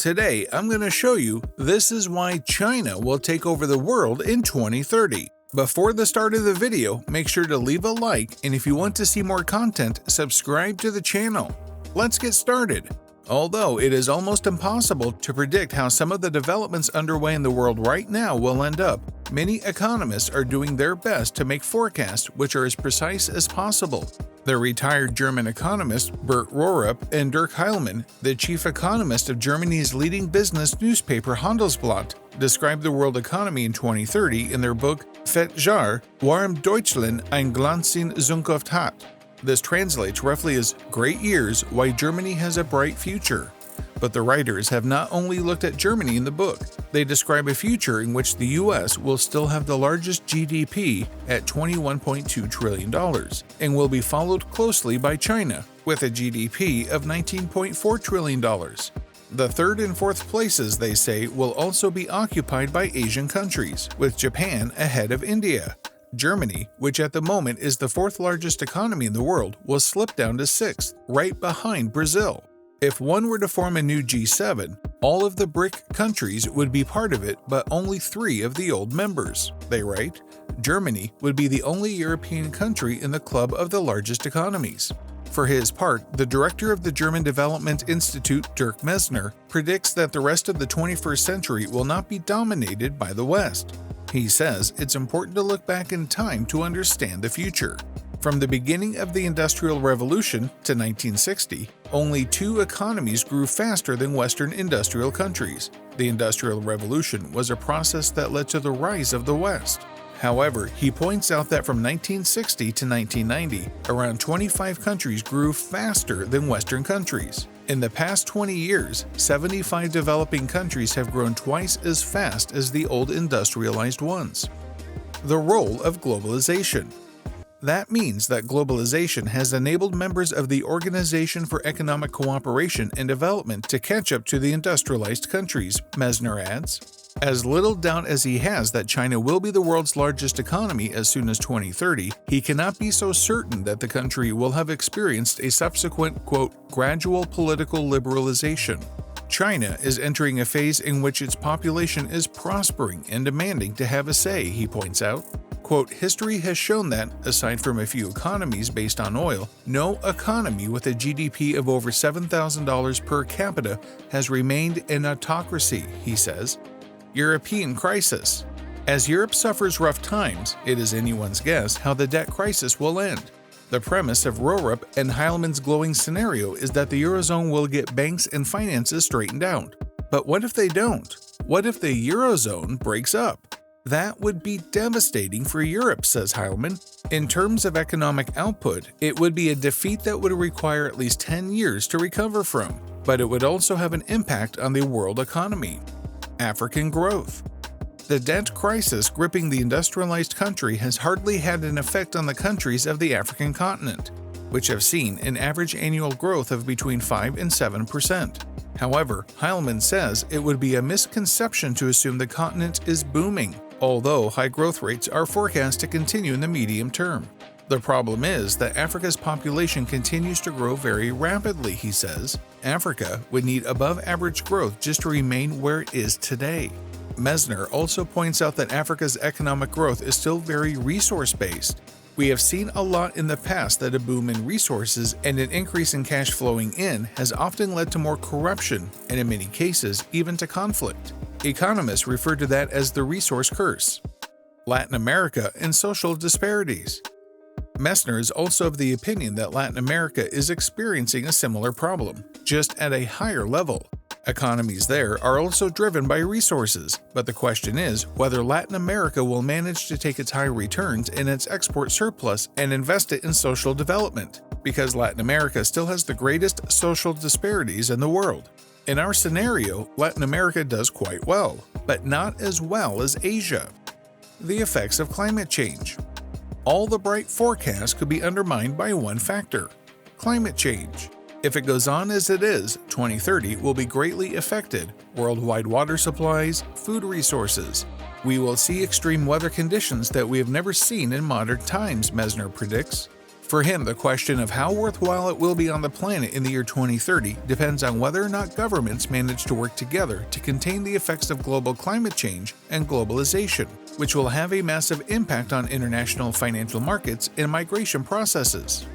Today, I'm going to show you this is why China will take over the world in 2030. Before the start of the video, make sure to leave a like, and if you want to see more content, subscribe to the channel. Let's get started. Although it is almost impossible to predict how some of the developments underway in the world right now will end up, many economists are doing their best to make forecasts which are as precise as possible. The retired German economists Bert Rohrup and Dirk Heilmann, the chief economist of Germany's leading business newspaper Handelsblatt, described the world economy in 2030 in their book Fettes Jahr, Warum Deutschland ein glänzende Zukunft hat. This translates roughly as Great Years, Why Germany Has a Bright Future. But the writers have not only looked at Germany in the book, they describe a future in which the US will still have the largest GDP at $21.2 trillion and will be followed closely by China with a GDP of $19.4 trillion. The third and fourth places, they say, will also be occupied by Asian countries, with Japan ahead of India. Germany, which at the moment is the fourth largest economy in the world, will slip down to sixth, right behind Brazil. If one were to form a new G7, all of the BRIC countries would be part of it, but only 3 of the old members. They write, Germany would be the only European country in the club of the largest economies. For his part, the director of the German Development Institute, Dirk Messner, predicts that the rest of the 21st century will not be dominated by the West. He says it's important to look back in time to understand the future. From the beginning of the Industrial Revolution to 1960, only 2 economies grew faster than Western industrial countries. The Industrial Revolution was a process that led to the rise of the West. However, he points out that from 1960 to 1990, around 25 countries grew faster than Western countries. In the past 20 years, 75 developing countries have grown twice as fast as the old industrialized ones. The role of globalization. That means that globalization has enabled members of the Organization for Economic Cooperation and Development to catch up to the industrialized countries, Messner adds. As little doubt as he has that China will be the world's largest economy as soon as 2030, he cannot be so certain that the country will have experienced a subsequent, quote, gradual political liberalization. China is entering a phase in which its population is prospering and demanding to have a say, he points out. Quote, history has shown that, aside from a few economies based on oil, no economy with a GDP of over $7,000 per capita has remained an autocracy, he says. European crisis. As Europe suffers rough times, it is anyone's guess how the debt crisis will end. The premise of Rohrup and Heilmann's glowing scenario is that the Eurozone will get banks and finances straightened out. But what if they don't? What if the Eurozone breaks up? That would be devastating for Europe, says Heilmann. In terms of economic output, it would be a defeat that would require at least 10 years to recover from, but it would also have an impact on the world economy. African growth. The debt crisis gripping the industrialized country has hardly had an effect on the countries of the African continent, which have seen an average annual growth of between 5 and 7%. However, Heilmann says it would be a misconception to assume the continent is booming, although high growth rates are forecast to continue in the medium term. The problem is that Africa's population continues to grow very rapidly, he says. Africa would need above-average growth just to remain where it is today. Messner also points out that Africa's economic growth is still very resource-based. We have seen a lot in the past that a boom in resources and an increase in cash flowing in has often led to more corruption and in many cases even to conflict. Economists refer to that as the resource curse. Latin America and social disparities. Messner is also of the opinion that Latin America is experiencing a similar problem, just at a higher level. Economies there are also driven by resources, but the question is whether Latin America will manage to take its high returns and its export surplus and invest it in social development, because Latin America still has the greatest social disparities in the world. In our scenario, Latin America does quite well, but not as well as Asia. The effects of climate change. All the bright forecasts could be undermined by one factor: climate change. If it goes on as it is, 2030 will be greatly affected: worldwide water supplies, food resources. We will see extreme weather conditions that we have never seen in modern times, Messner predicts. For him, the question of how worthwhile it will be on the planet in the year 2030 depends on whether or not governments manage to work together to contain the effects of global climate change and globalization, which will have a massive impact on international financial markets and migration processes.